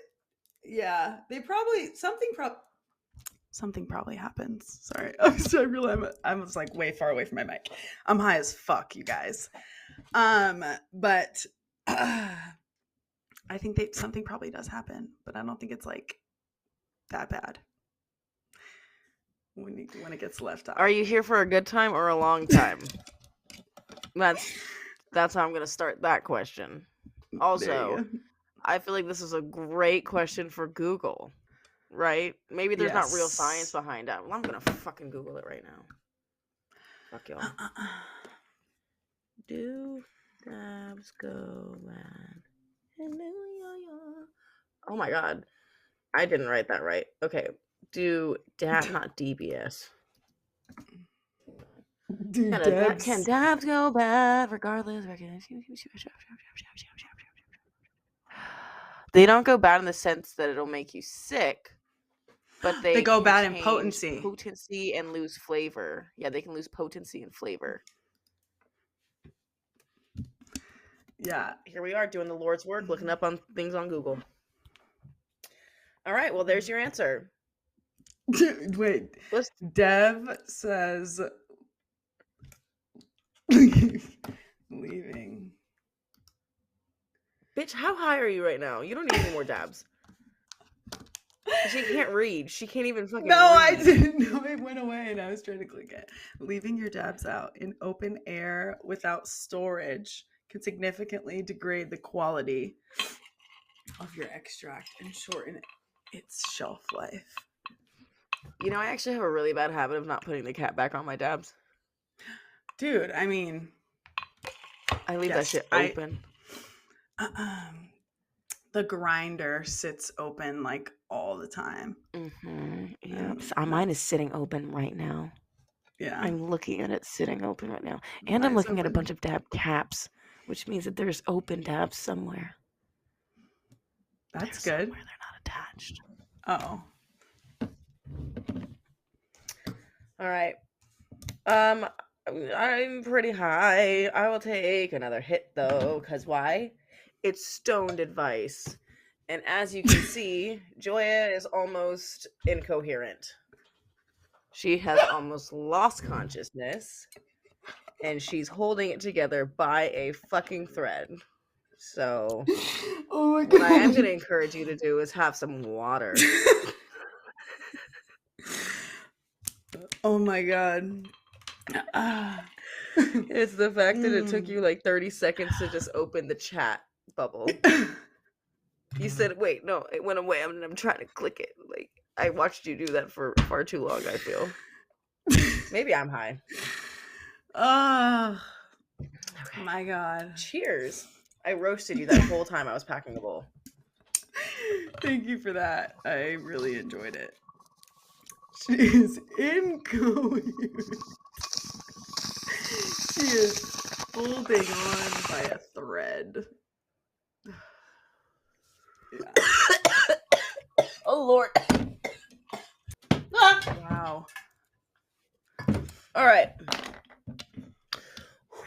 Yeah, they probably something probably happens. Sorry, I was like way far away from my mic. I'm high as fuck, you guys. But I think something probably does happen, but I don't think it's like that bad when it gets left out. Are you here for a good time or a long time? That's how I'm gonna start that question. Also, I feel like this is a great question for Google, right? Maybe there's not real science behind it. Well, I'm gonna fucking Google it right now. Fuck y'all. Do dabs go bad? Oh my God, I didn't write that right. Okay, do dab, not DBS. Can dabs go bad regardless? They don't go bad in the sense that it'll make you sick, but they go bad in potency. Potency and lose flavor. Yeah, they can lose potency and flavor. Yeah. Here we are doing the Lord's work, looking up on things on Google. All right, well, there's your answer. Wait. Dev says leaving. Bitch, how high are you right now? You don't need any more dabs. She can't read. She can't even fucking read. I didn't know. It went away and I was trying to click it. Leaving your dabs out in open air without storage can significantly degrade the quality of your extract and shorten its shelf life. You know, I actually have a really bad habit of not putting the cap back on my dabs. Dude, I mean, I leave that shit open. The grinder sits open like all the time. Yeah, mine is sitting open right now. Yeah, I'm looking at it sitting open right now, and I'm looking at a bunch of dab caps, which means that there's open dabs somewhere. That's good. Somewhere they're not attached. Oh. All right. I'm pretty high. I will take another hit though, because why? It's stoned advice. And as you can see, Joya is almost incoherent. She has almost lost consciousness. And she's holding it together by a fucking thread. So, oh my God. What I am going to encourage you to do is have some water. Oh my God. It's the fact that it took you like 30 seconds to just open the chat bubble. You said, wait, no, it went away. I'm trying to click it. Like, I watched you do that for far too long, I feel. Maybe I'm high. Oh, my God. Cheers. I roasted you that whole time I was packing the bowl. Thank you for that. I really enjoyed it. She is incoherent. She is holding on by a thread. Yeah. Oh, Lord. Wow. All right.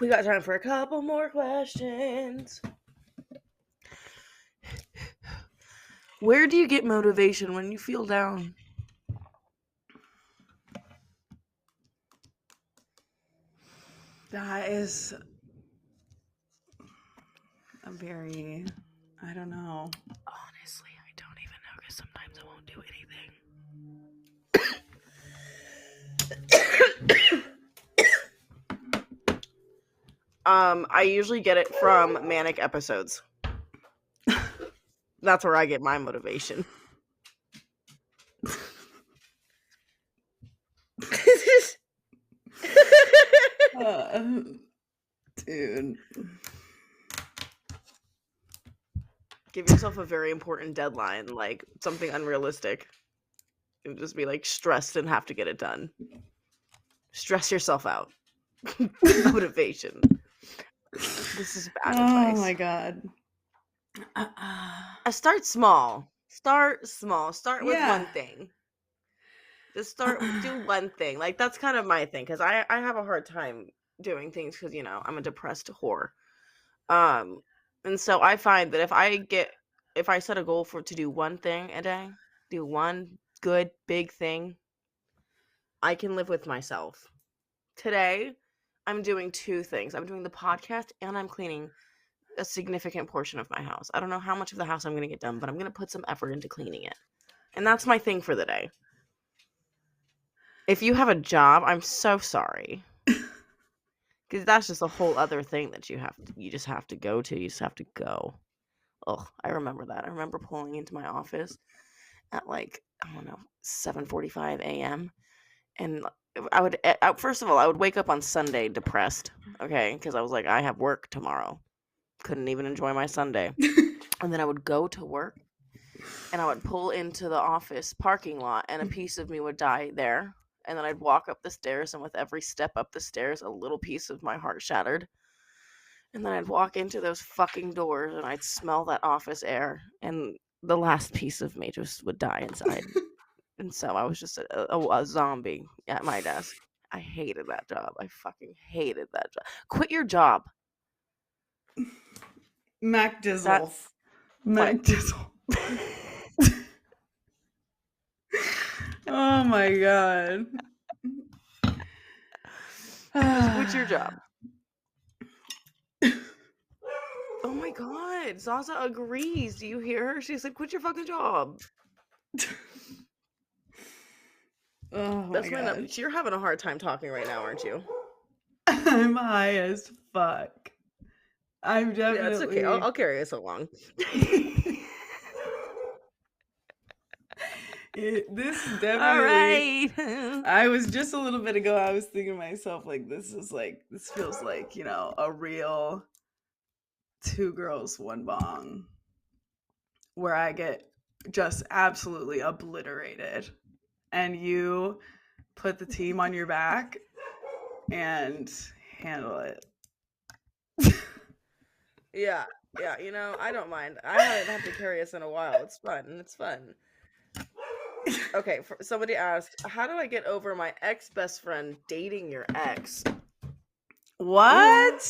We got time for a couple more questions. Where do you get motivation when you feel down? That is a very, I don't know. Honestly, I don't even know because sometimes I won't do anything. I usually get it from manic episodes. That's where I get my motivation. Dude. Give yourself a very important deadline, like something unrealistic. You'll just be like stressed and have to get it done. Stress yourself out. Motivation. This is bad advice. Oh my god. Start small. Start with Yeah. one thing. Just do one thing. Like, that's kind of my thing, because I have a hard time doing things because, you know, I'm a depressed whore. And so I find that if I set a goal to do one thing a day, do one good big thing, I can live with myself. Today, I'm doing two things. I'm doing the podcast and I'm cleaning a significant portion of my house. I don't know how much of the house I'm going to get done, but I'm going to put some effort into cleaning it. And that's my thing for the day. If you have a job, I'm so sorry. Because that's just a whole other thing that you just have to go to. You just have to go. Oh, I remember that. I remember pulling into my office at like, I don't know, 7:45 a.m. And first of all, I would wake up on Sunday depressed, okay? Because I was like, I have work tomorrow. Couldn't even enjoy my Sunday. And then I would go to work and I would pull into the office parking lot and a piece of me would die there. And then I'd walk up the stairs, and with every step up the stairs, a little piece of my heart shattered. And then I'd walk into those fucking doors and I'd smell that office air, and the last piece of me just would die inside. And so I was just a zombie at my desk. I hated that job. I fucking hated that job. Quit your job. MacDizzle. MacDizzle. Oh my god. Just quit your job. Oh my god. Zaza agrees. Do you hear her? She said, quit your fucking job. Oh my god. You're having a hard time talking right now, aren't you? I'm high as fuck. I'm definitely... Yeah, it's okay. I'll carry us along. This definitely... All right. I was just a little bit ago, I was thinking to myself, like, this feels like, you know, a real 2 girls, 1 bong, where I get just absolutely obliterated and you put the team on your back and handle it. Yeah, you know, I don't mind. I haven't had to carry us in a while. It's fun. Okay, somebody asked, how do I get over my ex-best friend dating your ex? What?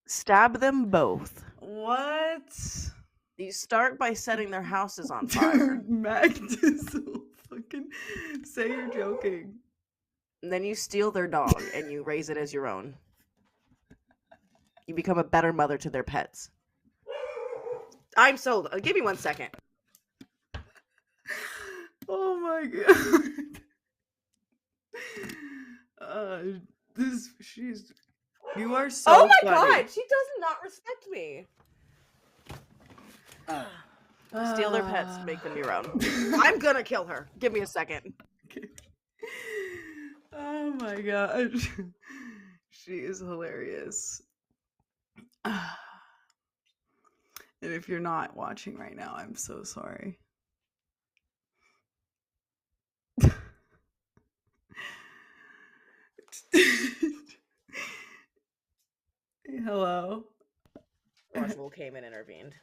Stab them both. What? You start by setting their houses on fire. Dude, MacDizzle, fucking say you're joking. And then you steal their dog and you raise it as your own. You become a better mother to their pets. I'm sold. Give me 1 second. Oh my god. You are so Oh my funny. god, she does not respect me. Steal their pets, make them your own. I'm gonna kill her. Give me a second. Okay. Oh my gosh. She is hilarious. And if you're not watching right now, I'm so sorry. Hello. Roswell came and intervened.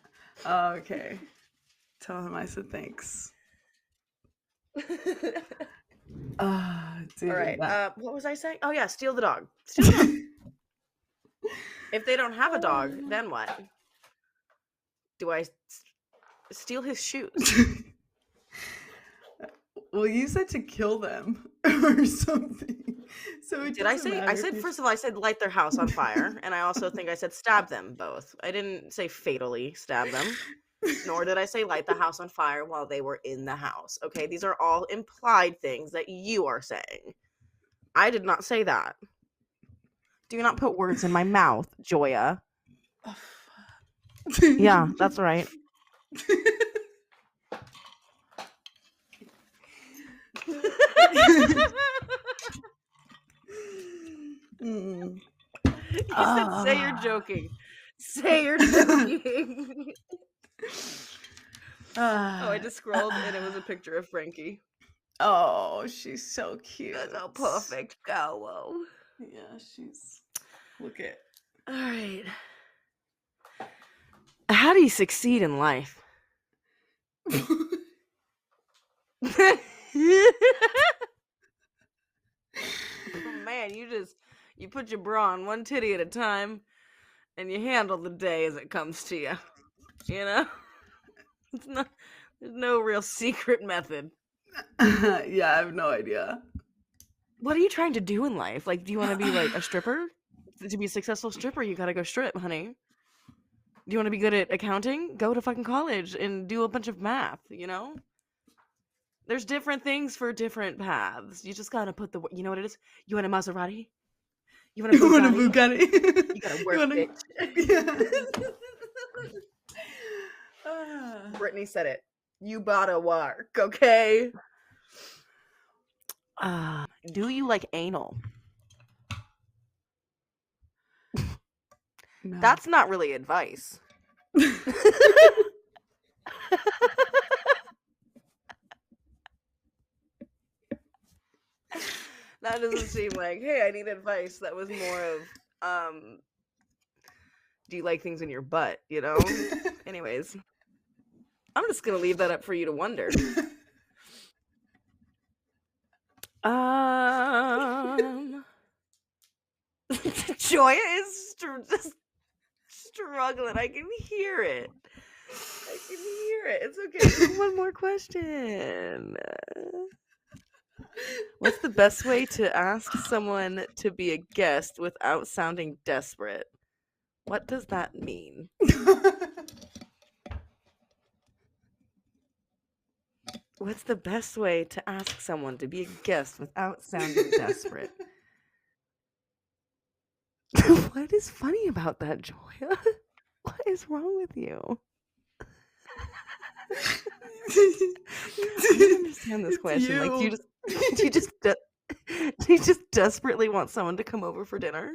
Oh, okay. Tell him I said thanks. Dude, all right. What was I saying? Oh yeah, steal the dog. Steal the dog. If they don't have a dog, then what? Do I Steal his shoes. Well, you said to kill them or something. So it Did I doesn't say? matter I if said, you- first of all, I said light their house on fire, and I also think I said stab them both. I didn't say fatally stab them, nor did I say light the house on fire while they were in the house. Okay, these are all implied things that you are saying. I did not say that. Do not put words in my mouth, Joya. Yeah, that's right. Mm. You said, say you're joking. Say you're joking. Oh, I just scrolled and it was a picture of Frankie. Oh, she's so cute. That's a perfect cow. Yeah, she's. Look at. All right. How do you succeed in life? Oh, man, you put your bra on one titty at a time and you handle the day as it comes to you. You know? There's no real secret method. Yeah, I have no idea. What are you trying to do in life? Like, do you want to be like a stripper? To be a successful stripper, you gotta go strip, honey. Do you want to be good at accounting? Go to fucking college and do a bunch of math, you know? There's different things for different paths. You just gotta put you know what it is? You want a Maserati? You want a Bugatti? You gotta work, bitch. Brittany said it. You gotta work, okay? Do you like anal? No. That's not really advice. That doesn't seem like, hey, I need advice. That was more of, do you like things in your butt, you know? Anyways, I'm just gonna leave that up for you to wonder. Joya is just struggling. I can hear it. It's okay. One more question. What's the best way to ask someone to be a guest without sounding desperate? What does that mean? What's the best way to ask someone to be a guest without sounding desperate? What is funny about that, Joya? What is wrong with you? I don't understand this question. Like, do you just desperately want someone to come over for dinner?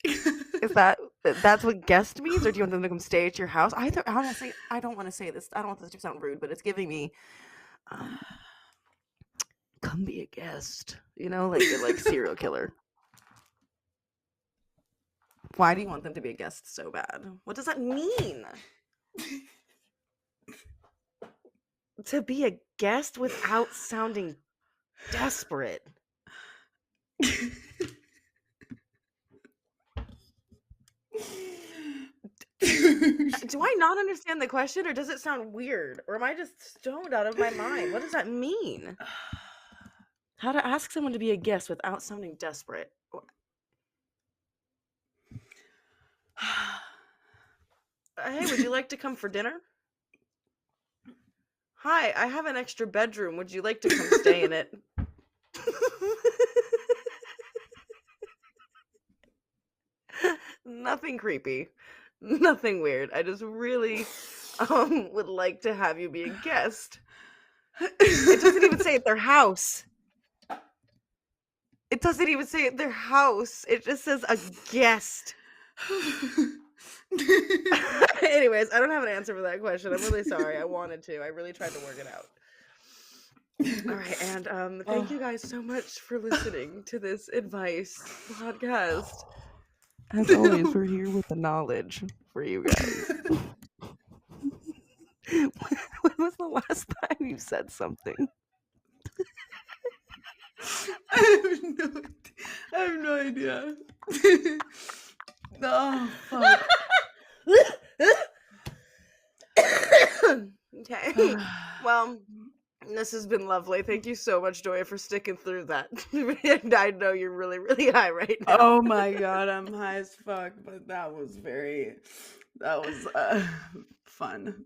Is that's what guest means, or do you want them to come stay at your house? Honestly, I don't want to say this. I don't want this to sound rude, but it's giving me, come be a guest. You know, like serial killer. Why do you want them to be a guest so bad? What does that mean? To be a guest without sounding desperate. Do I not understand the question, or does it sound weird? Or am I just stoned out of my mind? What does that mean? How to ask someone to be a guest without sounding desperate? Hey, would you like to come for dinner? Hi, I have an extra bedroom. Would you like to come stay in it? Nothing creepy. Nothing weird. I just really would like to have you be a guest. It doesn't even say at their house. It doesn't even say at their house. It just says a guest. Anyways, I don't have an answer for that question. I'm really sorry. I wanted to. I really tried to work it out. All right, and thank you guys so much for listening to this advice podcast. As always, we're here with the knowledge for you guys. When was the last time you said something? I have no idea. Oh, fuck. Okay. Well, this has been lovely. Thank you so much, Joya, for sticking through that. And I know you're really, really high right now. Oh my god, I'm high as fuck, but that was fun.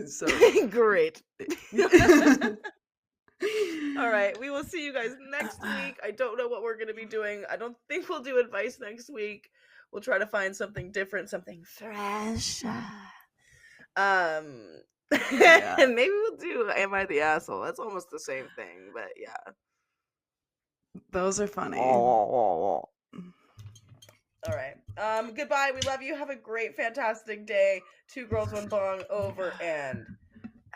So great. All right, we will see you guys next week. I don't know what we're going to be doing. I don't think we'll do advice next week. We'll try to find something different, something fresh. And maybe we'll do Am I the Asshole? That's almost the same thing, but yeah. Those are funny. All right. Goodbye. We love you. Have a great, fantastic day. 2 girls, 1 bong, over and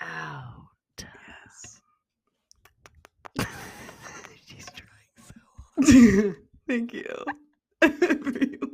out. Yes. She's trying so hard. Thank you. Everyone.